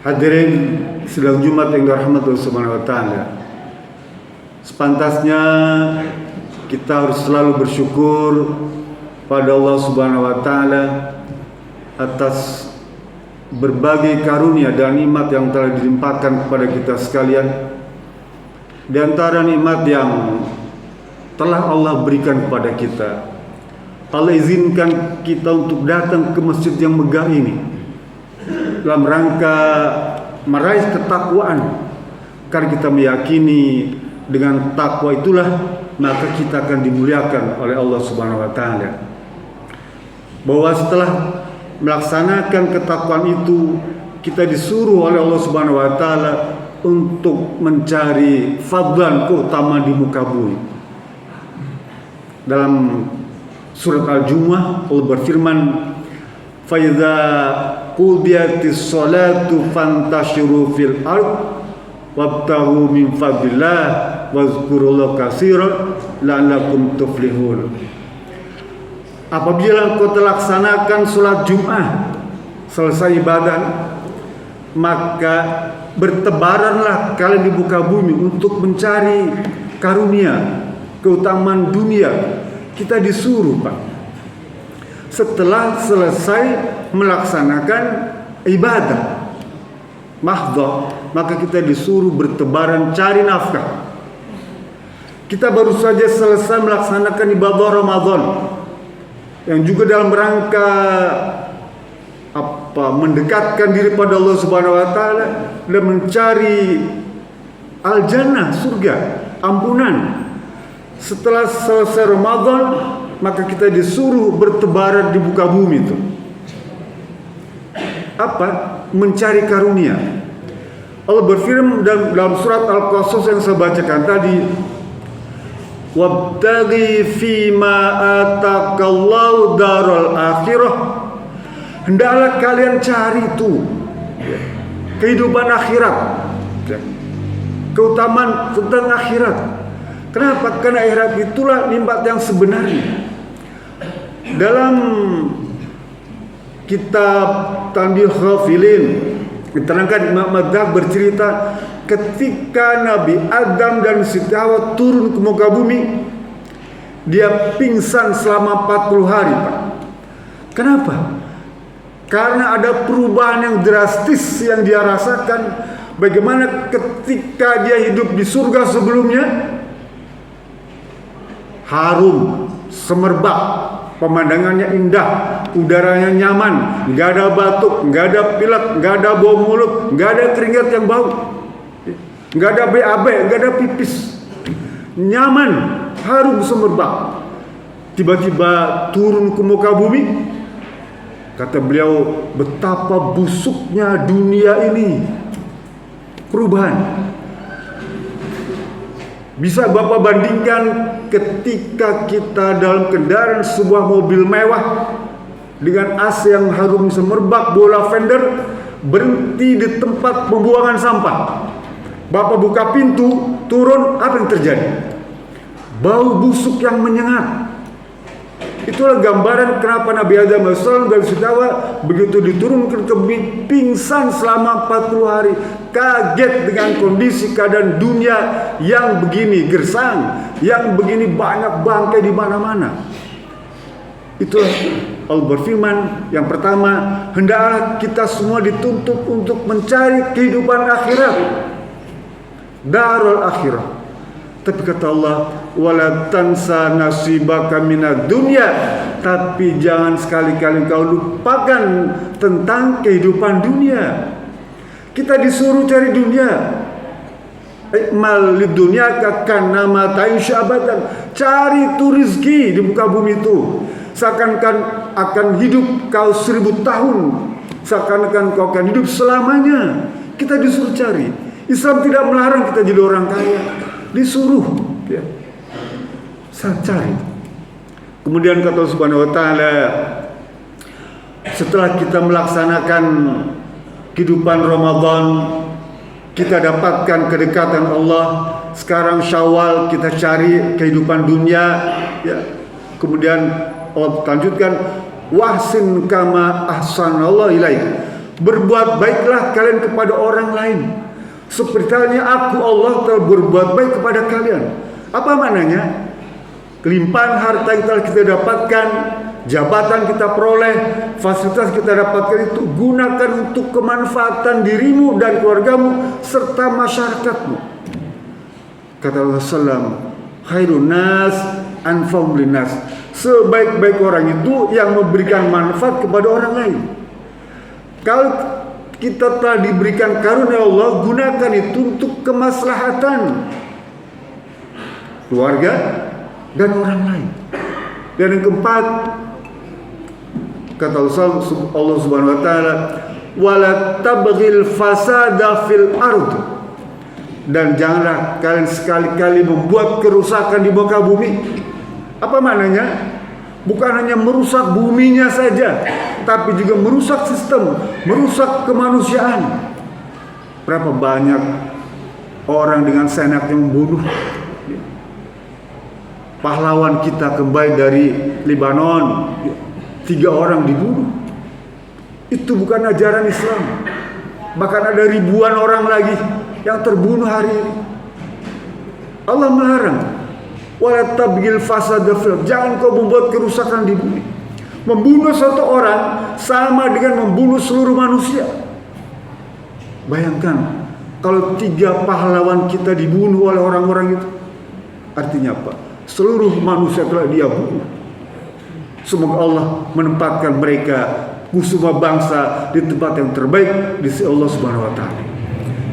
Hadirin sidang Jumat yang dirahmati Allah Subhanahu wa taala. Sepantasnya kita harus selalu bersyukur pada Allah Subhanahu wa taala atas berbagai karunia dan nikmat yang telah dilimpahkan kepada kita sekalian. Di antara nikmat yang telah Allah berikan kepada kita, Allah izinkan kita untuk datang ke masjid yang megah ini dalam rangka meraih ketakwaan, karena kita meyakini dengan takwa itulah maka kita akan dimuliakan oleh Allah Subhanahu wa taala. Bahwa setelah melaksanakan ketakwaan itu, kita disuruh oleh Allah Subhanahu wa taala untuk mencari fadlan, keutamaan di muka bumi. Dalam surat Al-Jumu'ah Allah berfirman, "Fa idza qudiyatis sholatu fantashiru fil ard wabtaghu min fadlillah wazkurullaha katsiran la'allakum tuflihun." Apabila engkau telah laksanakan sholat Jum'ah, selesai ibadah, maka bertebaranlah kalian di muka bumi untuk mencari karunia, keutamaan dunia. Kita disuruh, Pak, setelah selesai melaksanakan ibadah mahdhah, maka kita disuruh bertebaran cari nafkah. Kita baru saja selesai melaksanakan ibadah Ramadan, yang juga dalam rangka mendekatkan diri pada Allah Subhanahu wa taala dan mencari al-jannah, surga, ampunan. Setelah selesai Ramadan, maka kita disuruh bertebaran di muka bumi itu. Mencari karunia. Allah berfirman dalam surat Al-Qasas yang saya bacakan tadi, "Wabtaghi fima atakallahu daral akhirah." Hendaklah kalian cari itu kehidupan akhirat, keutamaan tentang akhirat. Kenapa? Karena akhirat itulah nikmat yang sebenarnya. Dalam kitab Tanbih Ghafilin diterangkan, Imam Madzhab bercerita ketika Nabi Adam dan Siti Hawa turun ke muka bumi, dia pingsan selama 40 hari, Pak. Kenapa? Karena ada perubahan yang drastis yang dia rasakan. Bagaimana ketika dia hidup di surga sebelumnya, harum, semerbak, pemandangannya indah, udaranya nyaman, nggak ada batuk, nggak ada pilek, nggak ada bau mulut, nggak ada keringat yang bau, nggak ada BAB, nggak ada pipis, nyaman, harum, semerbak. Tiba-tiba turun ke muka bumi, kata beliau, betapa busuknya dunia ini. Perubahan. Bisa Bapak bandingkan ketika kita dalam kendaraan sebuah mobil mewah dengan AC yang harum semerbak, bau lavender, berhenti di tempat pembuangan sampah. Bapak buka pintu, turun, apa yang terjadi? Bau busuk yang menyengat. Itulah gambaran kenapa Nabi Adam AS dan Siti Hawa begitu diturunkan ke bumi pingsan selama 40 hari. Kaget dengan kondisi keadaan dunia yang begini gersang, yang begini banyak bangkai di mana-mana. Itulah Allah berfirman, yang pertama, hendaklah kita semua dituntut untuk mencari kehidupan akhirat, darul akhirah. Tapi kata Allah, wala tansa nasibaka minad dunya, tapi jangan sekali-kali kau lupakan tentang kehidupan dunia. Kita disuruh cari dunia. Ikmal lid dunya kana ta'in syabatan. Cari itu rezeki di muka bumi itu. Seakan-akan akan hidup kau 1000 tahun. Seakan-akan kau akan hidup selamanya. Kita disuruh cari. Islam tidak melarang kita jadi orang kaya. Disuruh, ya, saya cari. Kemudian kata Allah Subhanahu wa taala, setelah kita melaksanakan kehidupan Ramadan, kita dapatkan kedekatan Allah. Sekarang Syawal kita cari kehidupan dunia, ya. Kemudian Allah lanjutkan, wahsin kama ahsanallahu ilaik. Berbuat baiklah kalian kepada orang lain, seperti halnya aku Allah telah berbuat baik kepada kalian. Apa maknanya? Kelimpahan harta yang telah kita dapatkan, jabatan kita peroleh, fasilitas kita dapatkan itu gunakan untuk kemanfaatan dirimu dan keluargamu serta masyarakatmu. Kata Rasulullah, khairun nas anfa'uhum linnas. Sebaik-baik orang itu yang memberikan manfaat kepada orang lain. Kalau kita telah diberikan karunia Allah, gunakan itu untuk kemaslahatan keluarga dan orang lain. Dan yang keempat, kata Allah Subhanahu wa taala, wala tabghil fasada fil ard. Dan janganlah kalian sekali-kali membuat kerusakan di muka bumi. Apa maknanya? Bukan hanya merusak buminya saja, tapi juga merusak sistem, merusak kemanusiaan. Berapa banyak orang dengan seenaknya membunuh. Pahlawan kita kembali dari Lebanon, 3 orang dibunuh. Itu bukan ajaran Islam. Bahkan ada ribuan orang lagi yang terbunuh hari ini. Allah melarang, wala tabghil fasada fil, jangan kau membuat kerusakan di bumi. Membunuh satu orang sama dengan membunuh seluruh manusia. Bayangkan kalau 3 pahlawan kita dibunuh oleh orang-orang itu, artinya apa? Seluruh manusia telah dia bunuh. Semoga Allah menempatkan mereka kusuma bangsa di tempat yang terbaik di sisi Allah Subhanahu wa taala.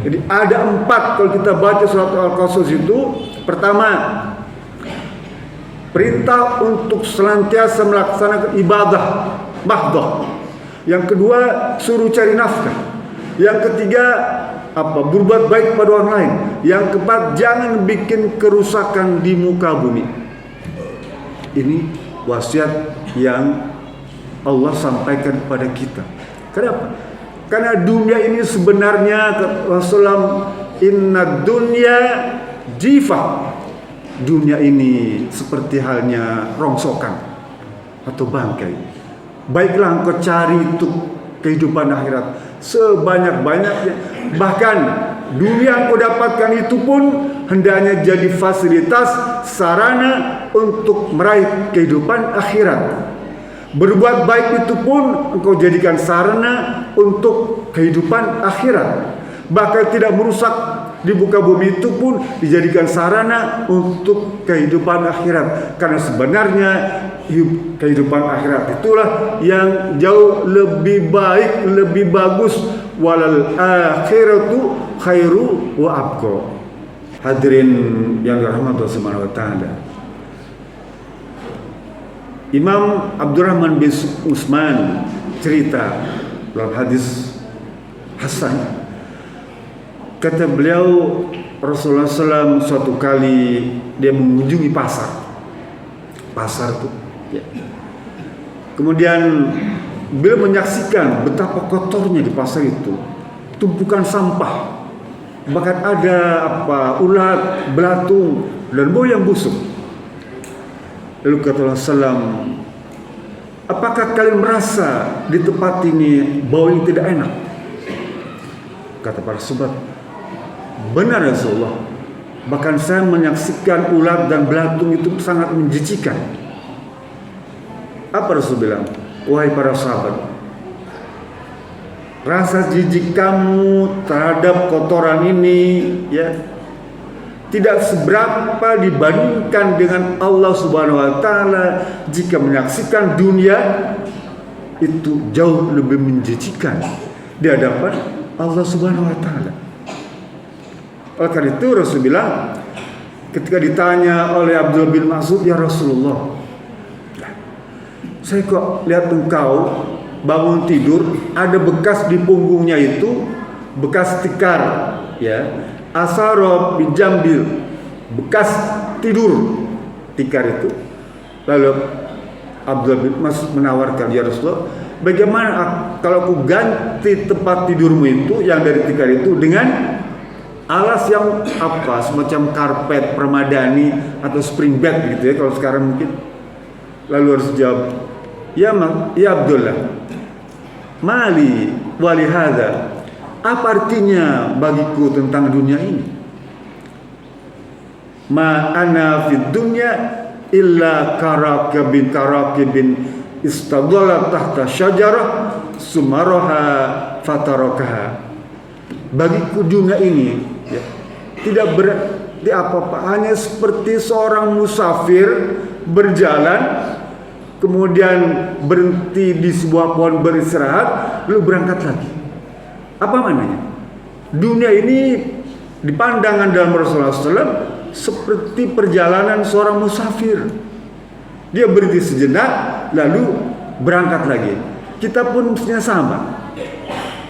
Jadi ada 4 kalau kita baca surat Al-Qasas itu. Pertama, perintah untuk senantiasa melaksanakan ibadah mahdoh. Yang kedua, suruh cari nafkah. Yang ketiga, berbuat baik pada orang lain. Yang keempat, jangan bikin kerusakan di muka bumi. Ini wasiat yang Allah sampaikan kepada kita. Kenapa? Karena dunia ini sebenarnya, Rasulullah, inna dunya jifah. Dunia ini seperti halnya rongsokan atau bangkai. Baiklah engkau cari itu kehidupan akhirat sebanyak-banyaknya. Bahkan dunia yang kau dapatkan itu pun hendaknya jadi fasilitas, sarana untuk meraih kehidupan akhirat. Berbuat baik itu pun engkau jadikan sarana untuk kehidupan akhirat. Bahkan tidak merusak di muka bumi itu pun dijadikan sarana untuk kehidupan akhirat. Karena sebenarnya kehidupan akhirat itulah yang jauh lebih baik, lebih bagus. Walal akhiratu khairu wa abqa. Hadirin yang dirahmati Allah Subhanahu wa taala. Imam Abdurrahman bin Utsman cerita dalam hadis hasan. Kata beliau, Rasulullah SAW suatu kali dia mengunjungi pasar itu. Ya. Kemudian beliau menyaksikan betapa kotornya di pasar itu, tumpukan sampah, bahkan ada ulat, belatung dan bau yang busuk. Lalu kata Rasulullah SAW, apakah kalian merasa di tempat ini bau yang tidak enak? Kata para sahabat, benar ya Rasulullah. Bahkan saya menyaksikan ulat dan belatung itu sangat menjijikan. Apa Rasul bilang? Wahai para sahabat, rasa jijik kamu terhadap kotoran ini tidak seberapa dibandingkan dengan Allah Subhanahu wa taala jika menyaksikan dunia itu jauh lebih menjijikan di hadapan Allah Subhanahu wa taala. Oleh karena itu Rasul bilang ketika ditanya oleh Abdullah bin Mas'ud, ya Rasulullah, saya kok lihat engkau bangun tidur ada bekas di punggungnya itu, bekas tikar, asara bijambil, bekas tidur tikar itu. Lalu Abdullah bin Mas'ud menawarkan, ya Rasulullah, bagaimana kalau aku ganti tempat tidurmu itu yang dari tikar itu dengan alas yang semacam karpet permadani atau spring bed gitu ya kalau sekarang mungkin. Lalu harus jawab, ya Abdullah, mali walihada, apa artinya bagiku tentang dunia ini? Ma ana fid dunya illa karakibin istadalla tahta syajarah sumaraha fatarakaha. Bagiku dunia ini ya, tidak berarti apa-apa, hanya seperti seorang musafir berjalan kemudian berhenti di sebuah pohon beristirahat lalu berangkat lagi. Apa maknanya? Dunia ini dipandang dalam Rasulullah SAW seperti perjalanan seorang musafir. Dia berhenti sejenak lalu berangkat lagi. Kita pun mestinya sama.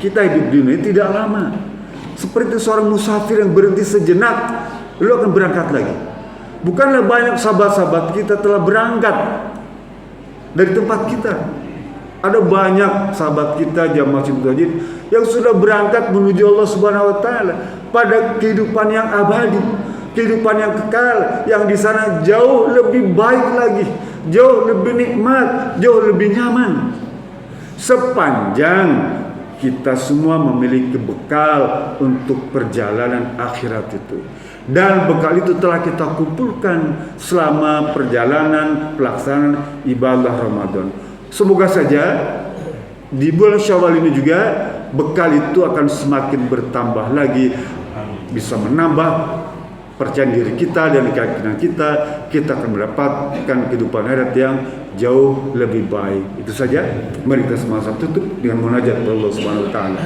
Kita hidup di dunia tidak lama. Seperti seorang musafir yang berhenti sejenak lalu akan berangkat lagi. Bukanlah banyak sahabat-sahabat kita telah berangkat dari tempat kita. Ada banyak sahabat kita jamaah Masjid yang sudah berangkat menuju Allah Subhanahu wa taala pada kehidupan yang abadi, kehidupan yang kekal, yang di sana jauh lebih baik lagi, jauh lebih nikmat, jauh lebih nyaman. Sepanjang kita semua memiliki bekal untuk perjalanan akhirat itu. Dan bekal itu telah kita kumpulkan selama perjalanan pelaksanaan ibadah Ramadan. Semoga saja di bulan Syawal ini juga bekal itu akan semakin bertambah lagi, bisa menambah percaya diri kita dan keyakinan kita akan mendapatkan kehidupan akhirat yang jauh lebih baik. Itu saja. Mari kita semua tutup dengan munajat Allah Subhanahu wa taala.